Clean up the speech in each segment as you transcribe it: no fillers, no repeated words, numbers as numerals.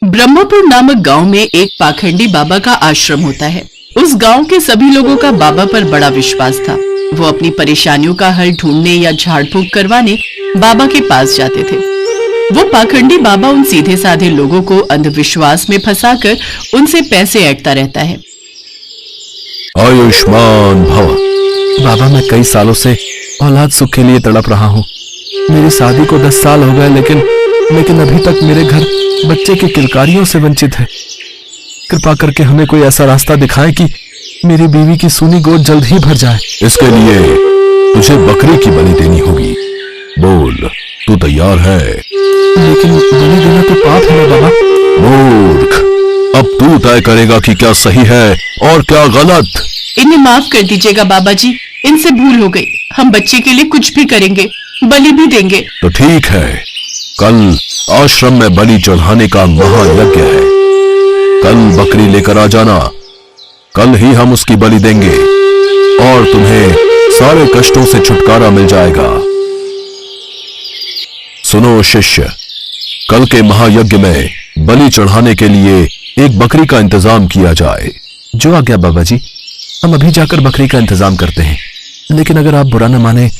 ब्रह्मपुर नामक गांव में एक पाखंडी बाबा का आश्रम होता है। उस गांव के सभी लोगों का बाबा पर बड़ा विश्वास था। वो अपनी परेशानियों का हल ढूंढने या झाड़ फूंक करवाने बाबा के पास जाते थे। वो पाखंडी बाबा उन सीधे साधे लोगों को अंधविश्वास में फंसाकर उनसे पैसे ऐंठता रहता है। आयुष्मान भव। बाबा, मैं कई सालों से औलाद सुख के लिए तड़प रहा हूँ। मेरी शादी को 10 साल हो गए, लेकिन अभी तक मेरे घर बच्चे की किलकारियों से वंचित है। कृपा करके हमें कोई ऐसा रास्ता दिखाएं कि मेरी बीवी की सूनी गोद जल्द ही भर जाए। इसके लिए तुझे बकरी की बलि देनी होगी। बोल, तू तैयार है? लेकिन बलि देना तो पाप है ना बाबा। मूर्ख, अब तू तय करेगा कि क्या सही है और क्या गलत। इन्हें माफ कर दीजिएगा बाबा जी, इनसे भूल हो गई। हम बच्चे के लिए कुछ भी करेंगे, बलि भी देंगे। तो ठीक है, कल आश्रम में बलि चढ़ाने का महायज्ञ है। कल बकरी लेकर आ जाना। कल ही हम उसकी बलि देंगे और तुम्हें सारे कष्टों से छुटकारा मिल जाएगा। सुनो शिष्य, कल के महायज्ञ में बलि चढ़ाने के लिए एक बकरी का इंतजाम किया जाए। जो आज्ञा बाबा जी, हम अभी जाकर बकरी का इंतजाम करते हैं। लेकिन अगर आप बुरा न माने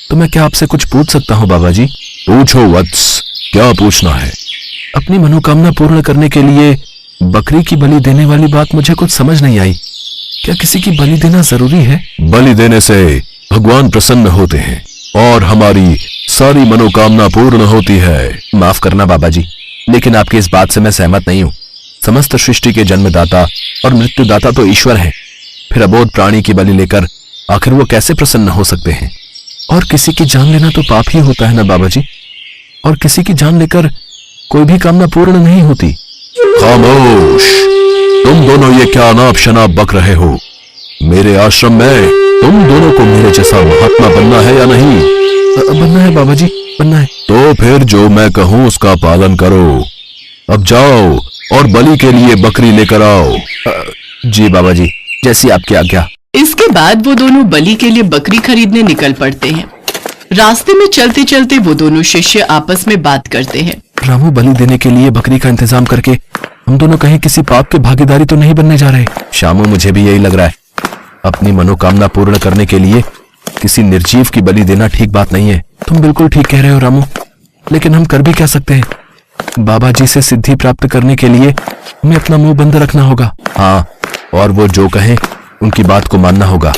तो मैं क्या आपसे कुछ पूछ सकता हूँ बाबा जी? पूछो वत्स, क्या पूछना है? अपनी मनोकामना पूर्ण करने के लिए बकरी की बलि देने वाली बात मुझे कुछ समझ नहीं आई। क्या किसी की बलि देना जरूरी है? बलि देने से भगवान प्रसन्न होते हैं और हमारी सारी मनोकामना पूर्ण होती है। माफ करना बाबा जी, लेकिन आपकी इस बात से मैं सहमत नहीं हूँ। समस्त सृष्टि के जन्मदाता और मृत्युदाता तो ईश्वर है। फिर अबोध प्राणी की बलि लेकर आखिर वो कैसे प्रसन्न हो सकते हैं? और किसी की जान लेना तो पाप ही होता है ना बाबा जी। और किसी की जान लेकर कोई भी कामना पूर्ण नहीं होती। खामोश, तुम दोनों ये क्या अनाप शनाप बक रहे हो? मेरे आश्रम में तुम दोनों को मेरे जैसा महात्मा बनना है या नहीं? बनना है बाबा जी, बनना है। तो फिर जो मैं कहूं उसका पालन करो। अब जाओ और बलि के लिए बकरी लेकर आओ। जी बाबा जी, जैसी आपकी आज्ञा। इसके बाद वो दोनों बलि के लिए बकरी खरीदने निकल पड़ते हैं। रास्ते में चलते चलते वो दोनों शिष्य आपस में बात करते हैं। रामू, बलि देने के लिए बकरी का इंतजाम करके हम दोनों कहीं किसी पाप के भागीदारी तो नहीं बनने जा रहे? श्यामू, मुझे भी यही लग रहा है। अपनी मनोकामना पूर्ण करने के लिए किसी निर्जीव की बलि देना ठीक बात नहीं है। तुम बिल्कुल ठीक कह रहे हो रामू, लेकिन हम कर भी क्या सकते हैं? बाबा जी से सिद्धि प्राप्त करने के लिए हमें अपना मुंह बंद रखना होगा। हाँ, और वो जो कहें उनकी बात को मानना होगा।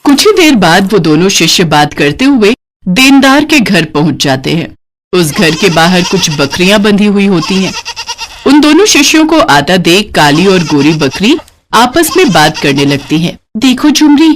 कुछ ही देर बाद वो दोनों शिष्य बात करते हुए देनदार के घर पहुंच जाते हैं। उस घर के बाहर कुछ बकरियां बंधी हुई होती हैं। उन दोनों शिष्यों को आता देख काली और गोरी बकरी आपस में बात करने लगती हैं। देखो झुमरी,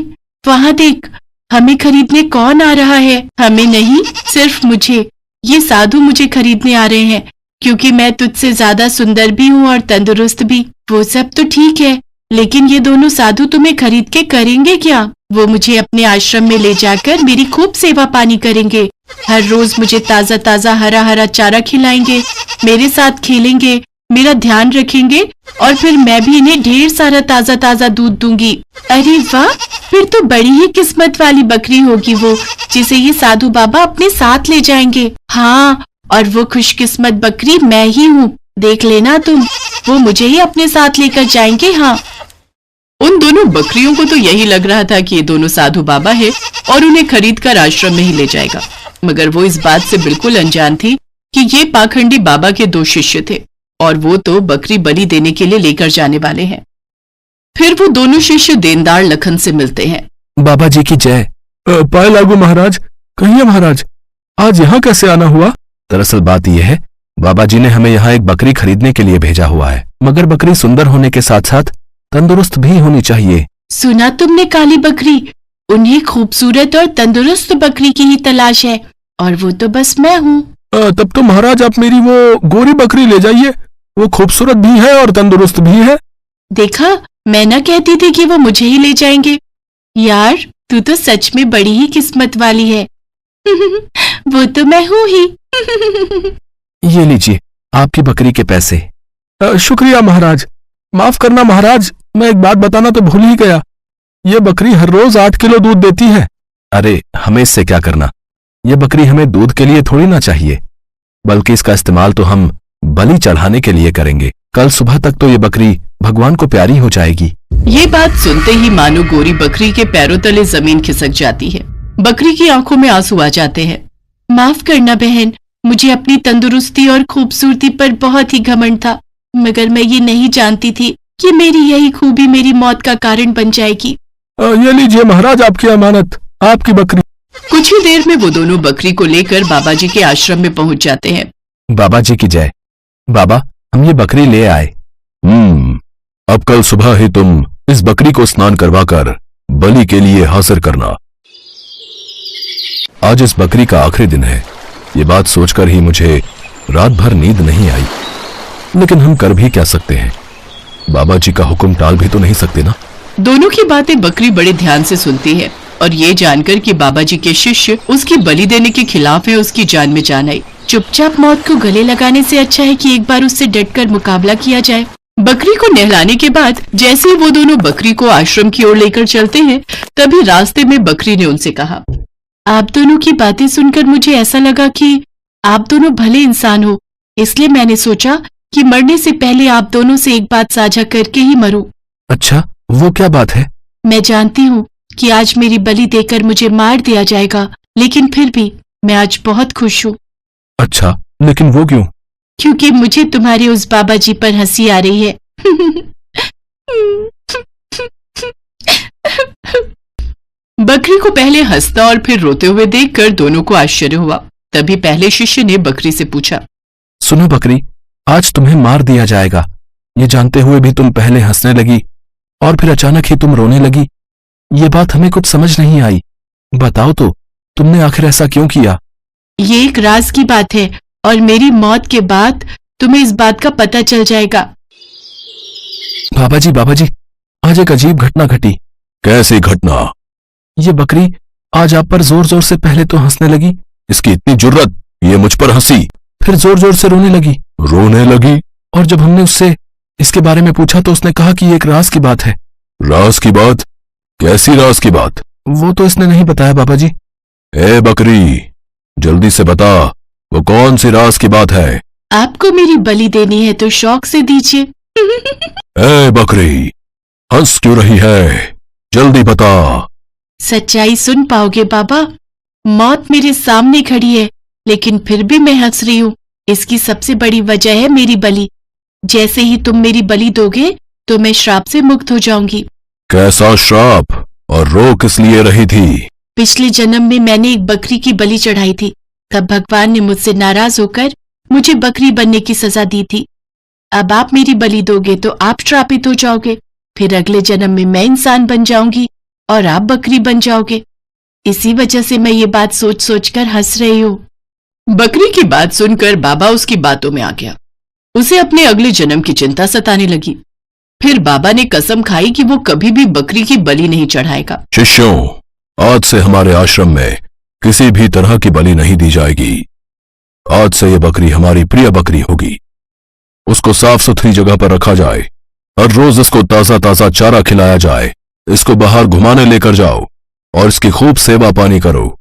वहां देख, हमें खरीदने कौन आ रहा है? हमें नहीं, सिर्फ मुझे। ये साधु मुझे खरीदने आ रहे हैं क्योंकि मैं तुझसे ज्यादा सुंदर भी हूँ और तंदुरुस्त भी। वो सब तो ठीक है, लेकिन ये दोनों साधु तुम्हें खरीद के करेंगे क्या? वो मुझे अपने आश्रम में ले जाकर मेरी खूब सेवा पानी करेंगे। हर रोज मुझे ताजा ताजा हरा हरा चारा खिलाएंगे, मेरे साथ खेलेंगे, मेरा ध्यान रखेंगे और फिर मैं भी इन्हें ढेर सारा ताजा ताजा दूध दूंगी। अरे वाह, फिर तो बड़ी ही किस्मत वाली बकरी होगी वो, जिसे ये साधु बाबा अपने साथ ले जाएंगे। हाँ, और वो खुशकिस्मत बकरी मैं ही हूँ। देख लेना तुम, वो मुझे ही अपने साथ लेकर जाएंगे। हाँ। उन दोनों बकरियों को तो यही लग रहा था कि ये दोनों साधु बाबा है और उन्हें खरीदकर आश्रम में ही ले जाएगा, मगर वो इस बात से बिल्कुल अनजान थी कि ये पाखंडी बाबा के 2 शिष्य थे और वो तो बकरी बलि देने के लिए लेकर जाने वाले हैं। फिर वो दोनों शिष्य देनदार लखन से मिलते हैं। बाबा जी की जय। पाए लागू महाराज, कहिए महाराज, आज यहाँ कैसे आना हुआ? दरअसल बात यह है, बाबा जी ने हमें यहाँ एक बकरी खरीदने के लिए भेजा हुआ है, मगर बकरी सुंदर होने के साथ साथ तंदुरुस्त भी होनी चाहिए। सुना तुमने काली बकरी? उन्हें खूबसूरत और तंदुरुस्त बकरी की ही तलाश है और वो तो बस मैं हूँ। तब तो महाराज आप मेरी वो गोरी बकरी ले जाइए, वो खूबसूरत भी है और तंदुरुस्त भी है। देखा, मैं ना कहती थी कि वो मुझे ही ले जाएंगे। यार, तू तो सच में बड़ी ही किस्मत वाली है। वो तो मैं हूँ ही। ये लीजिए आपकी बकरी के पैसे। शुक्रिया महाराज। माफ करना महाराज, मैं एक बात बताना तो भूल ही गया। ये बकरी हर रोज 8 किलो दूध देती है। अरे, हमें इससे क्या करना? ये बकरी हमें दूध के लिए थोड़ी ना चाहिए, बल्कि इसका इस्तेमाल तो हम बलि चढ़ाने के लिए करेंगे। कल सुबह तक तो ये बकरी भगवान को प्यारी हो जाएगी। ये बात सुनते ही मानो गोरी बकरी के पैरों तले जमीन खिसक जाती है। बकरी की आंखों में आंसू आ जाते हैं। माफ करना बहन, मुझे अपनी तंदुरुस्ती और खूबसूरती पर बहुत ही घमंड था, मगर मैं ये नहीं जानती थी कि मेरी यही खूबी मेरी मौत का कारण बन जाएगी। ये लीजिए महाराज आपकी अमानत, आपकी बकरी। कुछ ही देर में वो दोनों बकरी को लेकर बाबा जी के आश्रम में पहुंच जाते हैं। बाबा जी की जय। बाबा, हम ये बकरी ले आए। अब कल सुबह ही तुम इस बकरी को स्नान करवाकर बलि के लिए हाजिर करना। आज इस बकरी का आखिरी दिन है। ये बात सोचकर ही मुझे रात भर नींद नहीं आई, लेकिन हम कर भी क्या सकते हैं? बाबा जी का हुक्म टाल भी तो नहीं सकते ना। दोनों की बातें बकरी बड़े ध्यान से सुनती है और ये जानकर कि बाबा जी के शिष्य उसकी बलि देने के खिलाफ है, उसकी जान में जान आई। चुपचाप मौत को गले लगाने से अच्छा है कि एक बार उससे डटकर मुकाबला किया जाए। बकरी को नहलाने के बाद जैसे ही वो दोनों बकरी को आश्रम की ओर लेकर चलते हैं, तभी रास्ते में बकरी ने उनसे कहा, आप दोनों की बातें सुनकर मुझे ऐसा लगा कि आप दोनों भले इंसान हो, इसलिए मैंने सोचा कि मरने से पहले आप दोनों से एक बात साझा करके ही मरूं। अच्छा, वो क्या बात है? मैं जानती हूँ कि आज मेरी बलि देकर मुझे मार दिया जाएगा, लेकिन फिर भी मैं आज बहुत खुश हूँ। अच्छा, लेकिन वो क्यों? क्योंकि मुझे तुम्हारे उस बाबा जी पर हंसी आ रही है। बकरी को पहले हंसता और फिर रोते हुए देखकर दोनों को आश्चर्य हुआ। तभी पहले शिष्य ने बकरी से पूछा, सुनो बकरी, आज तुम्हें मार दिया जाएगा, ये जानते हुए भी तुम पहले हंसने लगी और फिर अचानक ही तुम रोने लगी। ये बात हमें कुछ समझ नहीं आई। बताओ तो, तुमने आखिर ऐसा क्यों किया? ये एक राज की बात है और मेरी मौत के बाद तुम्हें इस बात का पता चल जाएगा। बाबा जी, आज एक अजीब घटना घटी। कैसी घटना? ये बकरी आज आप पर जोर जोर से पहले तो हंसने लगी, इसकी इतनी जुर्रत, ये मुझ पर हंसी, फिर जोर जोर से रोने लगी। रोने लगी? और जब हमने उससे इसके बारे में पूछा तो उसने कहा कि ये एक राज की बात है। राज की बात? कैसी राज की बात? वो तो इसने नहीं बताया बाबा जी। ए बकरी, जल्दी से बता, वो कौन सी राज की बात है? आपको मेरी बलि देनी है तो शौक से दीजिए। ए बकरी, हंस क्यों रही है? जल्दी बता। सच्चाई सुन पाओगे बाबा? मौत मेरे सामने खड़ी है, लेकिन फिर भी मैं हंस रही हूँ। इसकी सबसे बड़ी वजह है मेरी बलि। जैसे ही तुम मेरी बलि दोगे तो मैं श्राप से मुक्त हो जाऊंगी। कैसा श्राप? और रो किस लिए रही थी? पिछले जन्म में मैंने एक बकरी की बलि चढ़ाई थी। तब भगवान ने मुझसे नाराज होकर मुझे बकरी बनने की सजा दी थी। अब आप मेरी बलि दोगे तो आप श्रापित हो जाओगे, फिर अगले जन्म में मैं इंसान बन जाऊंगी और आप बकरी बन जाओगे। इसी वजह से मैं ये बात सोच सोचकर हंस रही हूँ। बकरी की बात सुनकर बाबा उसकी बातों में आ गया। उसे अपने अगले जन्म की चिंता सताने लगी। फिर बाबा ने कसम खाई कि वो कभी भी बकरी की बलि नहीं चढ़ाएगा। शिष्यों, आज से हमारे आश्रम में किसी भी तरह की बलि नहीं दी जाएगी। आज से ये बकरी हमारी प्रिय बकरी होगी। उसको साफ सुथरी जगह पर रखा जाए, हर रोज इसको ताजा ताजा चारा खिलाया जाए, इसको बाहर घुमाने लेकर जाओ और इसकी खूब सेवा पानी करो।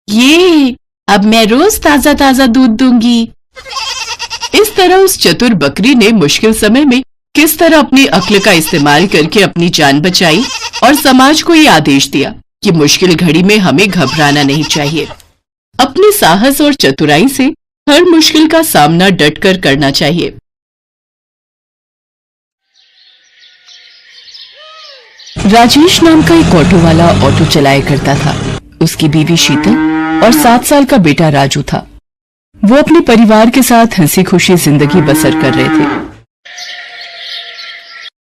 ये अब मैं रोज ताजा ताजा दूध दूंगी। इस तरह उस चतुर बकरी ने मुश्किल समय में किस तरह अपनी अक्ल का इस्तेमाल करके अपनी जान बचाई और समाज को ये आदेश दिया कि मुश्किल घड़ी में हमें घबराना नहीं चाहिए। अपने साहस और चतुराई से हर मुश्किल का सामना डटकर करना चाहिए। राजेश नाम का एक ऑटो वाला ऑटो चलाया करता था। उसकी बीवी शीतल और 7 साल का बेटा राजू था। वो अपने परिवार के साथ हंसी खुशी जिंदगी बसर कर रहे थे।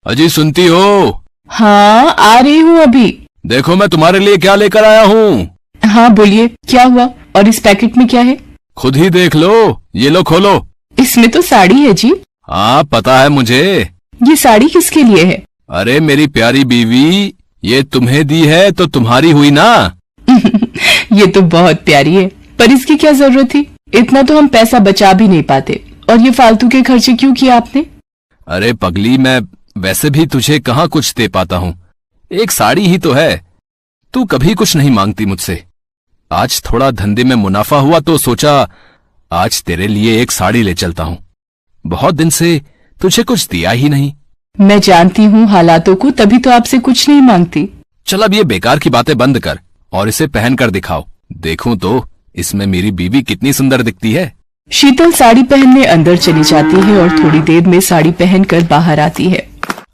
अजी सुनती हो? हाँ, आ रही हूँ अभी। देखो मैं तुम्हारे लिए क्या लेकर आया हूँ। हाँ बोलिए, क्या हुआ? और इस पैकेट में क्या है? खुद ही देख लो, ये लो खोलो। इसमें तो साड़ी है जी। हाँ पता है मुझे। ये साड़ी किसके लिए है? अरे मेरी प्यारी बीवी, ये तुम्हें दी है तो तुम्हारी हुई ना। ये तो बहुत प्यारी है, पर इसकी क्या जरूरत थी? इतना तो हम पैसा बचा भी नहीं पाते, और ये फालतू के खर्चे क्यों किए आपने? अरे पगली, मैं वैसे भी तुझे कहाँ कुछ दे पाता हूँ। एक साड़ी ही तो है, तू कभी कुछ नहीं मांगती मुझसे। आज थोड़ा धंधे में मुनाफा हुआ तो सोचा आज तेरे लिए एक साड़ी ले चलता हूँ। बहुत दिन से तुझे कुछ दिया ही नहीं। मैं जानती हूँ हालातों को, तभी तो आपसे कुछ नहीं मांगती। चल अब ये बेकार की बातें बंद कर और इसे पहन कर दिखाओ, देखूं तो इसमें मेरी बीवी कितनी सुंदर दिखती है। शीतल साड़ी पहनने अंदर चली जाती है और थोड़ी देर में साड़ी पहनकर बाहर आती है।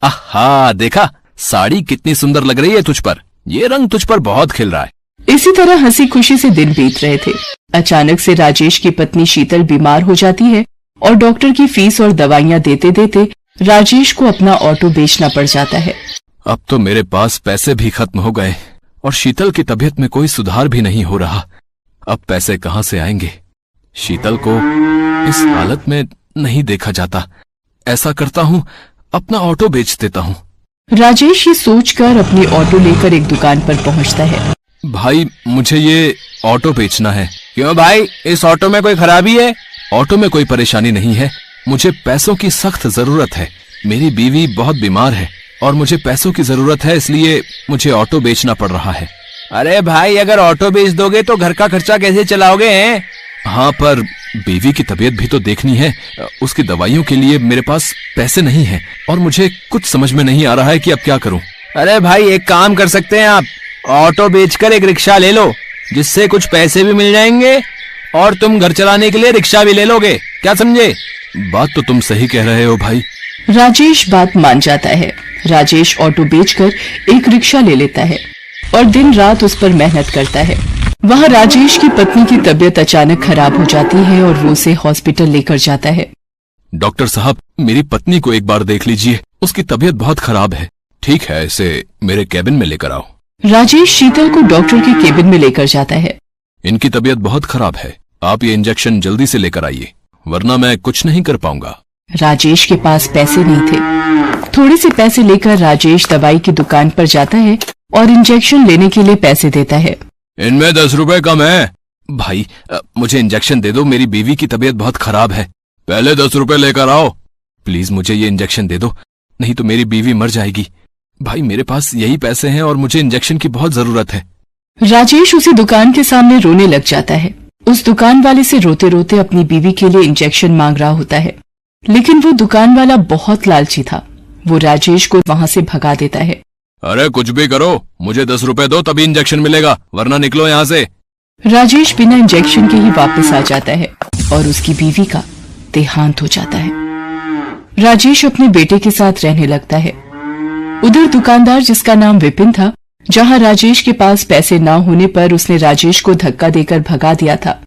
आहा, देखा साड़ी कितनी सुंदर लग रही है तुझ पर, ये रंग तुझ पर बहुत खिल रहा है। इसी तरह हंसी खुशी से दिन बीत रहे थे। अचानक से राजेश की पत्नी शीतल बीमार हो जाती है और डॉक्टर की फीस और दवाइयां देते देते राजेश को अपना ऑटो बेचना पड़ जाता है। अब तो मेरे पास पैसे भी खत्म हो गए और शीतल की तबीयत में कोई सुधार भी नहीं हो रहा। अब पैसे कहाँ से आएंगे? शीतल को इस हालत में नहीं देखा जाता। ऐसा करता हूँ, अपना ऑटो बेच देता हूँ। राजेश ये सोचकर अपनी ऑटो लेकर एक दुकान पर पहुंचता है। भाई मुझे ये ऑटो बेचना है। क्यों भाई, इस ऑटो में कोई खराबी है? ऑटो में कोई परेशानी नहीं है, मुझे पैसों की सख्त जरूरत है। मेरी बीवी बहुत बीमार है और मुझे पैसों की जरूरत है, इसलिए मुझे ऑटो बेचना पड़ रहा है। अरे भाई, अगर ऑटो बेच दोगे तो घर का खर्चा कैसे चलाओगे हैं? हाँ, पर बीवी की तबीयत भी तो देखनी है। उसकी दवाइयों के लिए मेरे पास पैसे नहीं हैं और मुझे कुछ समझ में नहीं आ रहा है कि अब क्या करूं। अरे भाई, एक काम कर सकते हैं आप, ऑटो बेचकर एक रिक्शा ले लो, जिससे कुछ पैसे भी मिल जाएंगे और तुम घर चलाने के लिए रिक्शा भी ले लोगे। क्या समझे? बात तो तुम सही कह रहे हो भाई। राजेश बात मान जाता है। राजेश ऑटो बेचकर एक रिक्शा ले लेता है और दिन रात उस पर मेहनत करता है। वहाँ राजेश की पत्नी की तबीयत अचानक खराब हो जाती है और वो उसे हॉस्पिटल लेकर जाता है। डॉक्टर साहब, मेरी पत्नी को एक बार देख लीजिए, उसकी तबीयत बहुत खराब है। ठीक है, इसे मेरे केबिन में लेकर आओ। राजेश शीतल को डॉक्टर के केबिन में लेकर जाता है। इनकी तबीयत बहुत खराब है, आप ये इंजेक्शन जल्दी से लेकर आइए, वरना मैं कुछ नहीं कर पाऊंगा। राजेश के पास पैसे नहीं थे। थोड़े से पैसे लेकर राजेश दवाई की दुकान पर जाता है और इंजेक्शन लेने के लिए पैसे देता है। इनमें 10 रुपए कम है। भाई, मुझे इंजेक्शन दे दो, मेरी बीवी की तबीयत बहुत खराब है। पहले 10 रुपए लेकर आओ। प्लीज मुझे ये इंजेक्शन दे दो, नहीं तो मेरी बीवी मर जाएगी। भाई, मेरे पास यही पैसे हैं और मुझे इंजेक्शन की बहुत जरूरत है। राजेश उसी दुकान के सामने रोने लग जाता है। उस दुकान वाले से रोते रोते अपनी बीवी के लिए इंजेक्शन मांग रहा होता है, लेकिन वो दुकान वाला बहुत लालची था। वो राजेश को वहाँ से भगा देता है। अरे कुछ भी करो, मुझे 10 रुपए दो तभी इंजेक्शन मिलेगा, वरना निकलो यहाँ से। राजेश बिना इंजेक्शन के ही वापस आ जाता है और उसकी बीवी का देहांत हो जाता है। राजेश अपने बेटे के साथ रहने लगता है। उधर दुकानदार, जिसका नाम विपिन था, जहां राजेश के पास पैसे न होने पर उसने राजेश को धक्का देकर भगा दिया था,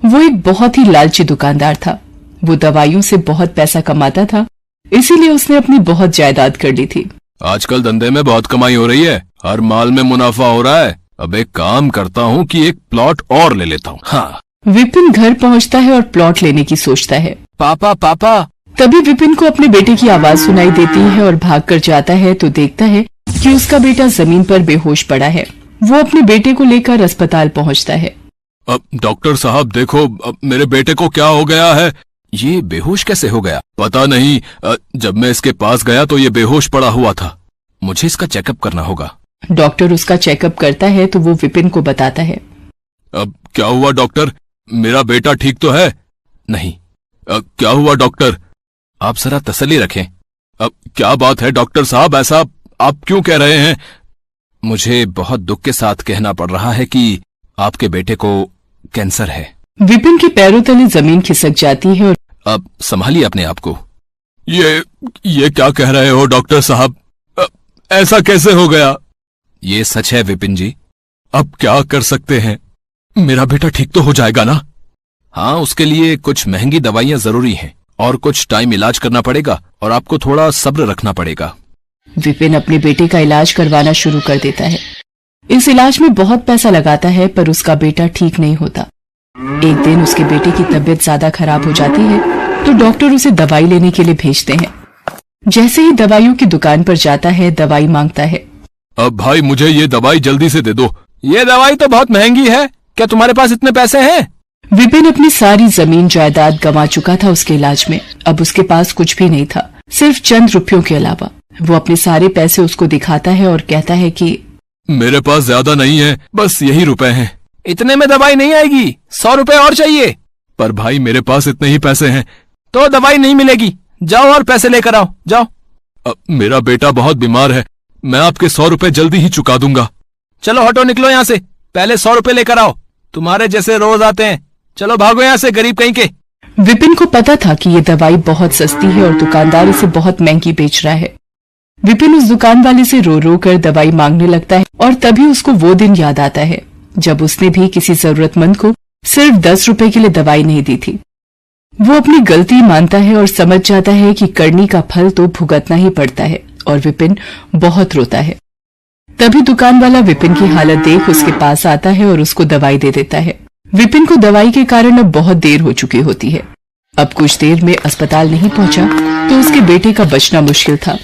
वो एक बहुत ही लालची दुकानदार था। वो दवाइयों से बहुत पैसा कमाता था, इसीलिए उसने अपनी बहुत जायदाद कर ली थी। आजकल धंधे में बहुत कमाई हो रही है, हर माल में मुनाफा हो रहा है। अब एक काम करता हूँ कि एक प्लॉट और ले लेता हूँ। हाँ। विपिन घर पहुँचता है और प्लॉट लेने की सोचता है। पापा पापा। तभी विपिन को अपने बेटे की आवाज सुनाई देती है और भागकर जाता है तो देखता है कि उसका बेटा जमीन पर बेहोश पड़ा है। वो अपने बेटे को लेकर अस्पताल पहुंचता है। अब डॉक्टर साहब देखो, अब मेरे बेटे को क्या हो गया है? ये बेहोश कैसे हो गया? पता नहीं, जब मैं इसके पास गया तो ये बेहोश पड़ा हुआ था। मुझे इसका चेकअप करना होगा। डॉक्टर उसका चेकअप करता है तो वो विपिन को बताता है। अब क्या हुआ डॉक्टर, मेरा बेटा ठीक तो है? नहीं। क्या हुआ डॉक्टर? आप जरा तसल्ली रखें। अब क्या बात है डॉक्टर साहब, ऐसा आप क्यों कह रहे हैं? मुझे बहुत दुख के साथ कहना पड़ रहा है कि आपके बेटे को कैंसर है। विपिन के पैरों तले जमीन खिसक जाती है और अब संभालिए अपने आप को। ये क्या कह रहे हो डॉक्टर साहब, ऐसा कैसे हो गया? ये सच है विपिन जी। अब क्या कर सकते हैं? मेरा बेटा ठीक तो हो जाएगा ना? हाँ, उसके लिए कुछ महंगी दवाइयां जरूरी हैं और कुछ टाइम इलाज करना पड़ेगा और आपको थोड़ा सब्र रखना पड़ेगा। विपिन अपने बेटे का इलाज करवाना शुरू कर देता है। इस इलाज में बहुत पैसा लगाता है पर उसका बेटा ठीक नहीं होता। एक दिन उसके बेटे की तबीयत ज्यादा खराब हो जाती है तो डॉक्टर उसे दवाई लेने के लिए भेजते हैं। जैसे ही दवाइयों की दुकान पर जाता है, दवाई मांगता है। अब भाई मुझे ये दवाई जल्दी से दे दो। ये दवाई तो बहुत महंगी है, क्या तुम्हारे पास इतने पैसे हैं? विपिन अपनी सारी जमीन जायदाद गंवा चुका था उसके इलाज में। अब उसके पास कुछ भी नहीं था, सिर्फ चंद रुपयों के अलावा। वो अपने सारे पैसे उसको दिखाता है और कहता है कि मेरे पास ज्यादा नहीं है, बस यही रुपए हैं। इतने में दवाई नहीं आएगी, 100 रुपए और चाहिए। पर भाई मेरे पास इतने ही पैसे हैं, तो दवाई नहीं मिलेगी। जाओ और पैसे लेकर आओ, जाओ। मेरा बेटा बहुत बीमार है, मैं आपके 100 रुपए जल्दी ही चुका दूंगा। चलो हटो, निकलो यहाँ से, पहले 100 रुपए लेकर आओ। तुम्हारे जैसे रोज आते हैं, चलो भागो यहाँ से, गरीब कहीं के। विपिन को पता था कि ये दवाई बहुत सस्ती है और दुकानदार इसे बहुत महंगी बेच रहा है। विपिन उस दुकान वाले से रो रो कर दवाई मांगने लगता है और तभी उसको वो दिन याद आता है जब उसने भी किसी जरूरतमंद को सिर्फ 10 रुपए के लिए दवाई नहीं दी थी। वो अपनी गलती मानता है और समझ जाता है कि करनी का फल तो भुगतना ही पड़ता है और विपिन बहुत रोता है। तभी दुकान वाला विपिन की हालत देख उसके पास आता है और उसको दवाई दे देता है। विपिन को दवाई के कारण अब बहुत देर हो चुकी होती है। अब कुछ देर में अस्पताल नहीं पहुंचा तो उसके बेटे का बचना मुश्किल था।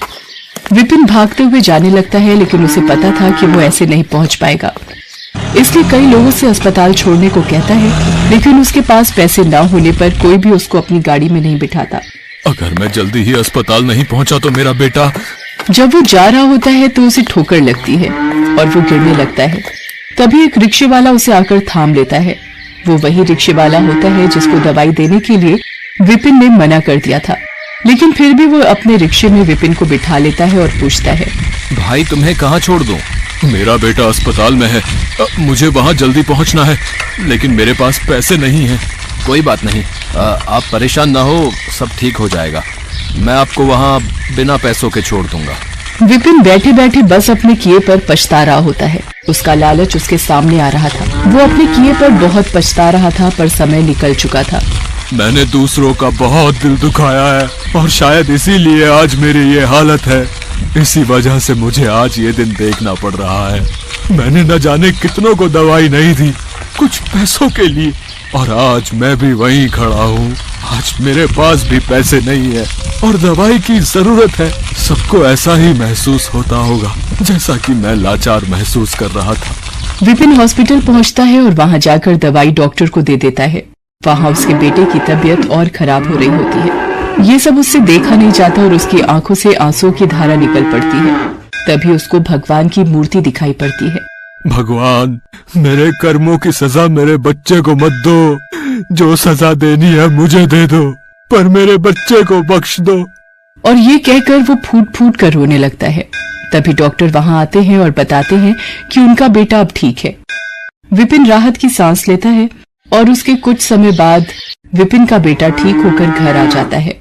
विपिन भागते हुए जाने लगता है, लेकिन उसे पता था कि वो ऐसे नहीं पहुंच पाएगा, इसलिए कई लोगों से अस्पताल छोड़ने को कहता है, लेकिन उसके पास पैसे न होने पर कोई भी उसको अपनी गाड़ी में नहीं बिठाता। अगर मैं जल्दी ही अस्पताल नहीं पहुंचा तो मेरा बेटा। जब वो जा रहा होता है तो उसे ठोकर लगती है और वो गिरने लगता है। तभी एक रिक्शे वाला उसे आकर थाम लेता है। वो वही रिक्शे वाला होता है जिसको दवाई देने के लिए विपिन ने मना कर दिया था, लेकिन फिर भी वो अपने रिक्शे में विपिन को बिठा लेता है और पूछता है, भाई तुम्हें कहाँ छोड़ दूं? मेरा बेटा अस्पताल में है, मुझे वहां जल्दी पहुंचना है, लेकिन मेरे पास पैसे नहीं हैं। कोई बात नहीं, आप परेशान ना हो, सब ठीक हो जाएगा। मैं आपको वहाँ बिना पैसों के छोड़ दूंगा। विपिन बैठे बैठे बस अपने किए पर पछता रहा होता है। उसका लालच उसके सामने आ रहा था। वो अपने किए पर बहुत पछता रहा था, पर समय निकल चुका था। मैंने दूसरों का बहुत दिल दुखाया है और शायद इसीलिए आज मेरी ये हालत है। इसी वजह से मुझे आज ये दिन देखना पड़ रहा है। मैंने न जाने कितनों को दवाई नहीं दी, कुछ पैसों के लिए, और आज मैं भी वहीं खड़ा हूँ। आज मेरे पास भी पैसे नहीं है और दवाई की जरूरत है। सबको ऐसा ही महसूस होता होगा जैसा कि मैं लाचार महसूस कर रहा था। विपिन हॉस्पिटल पहुंचता है और वहां जाकर दवाई डॉक्टर को दे देता है। वहां उसके बेटे की तबीयत और खराब हो रही होती है। ये सब उससे देखा नहीं जाता और उसकी आंखों से आंसुओं की धारा निकल पड़ती है। तभी उसको भगवान की मूर्ति दिखाई पड़ती है। भगवान, मेरे कर्मों की सजा मेरे बच्चे को मत दो। जो सजा देनी है मुझे दे दो, पर मेरे बच्चे को बख्श दो। और ये कहकर वो फूट फूट कर रोने लगता है। तभी डॉक्टर वहां आते हैं और बताते हैं कि उनका बेटा अब ठीक है। विपिन राहत की सांस लेता है और उसके कुछ समय बाद विपिन का बेटा ठीक होकर घर आ जाता है।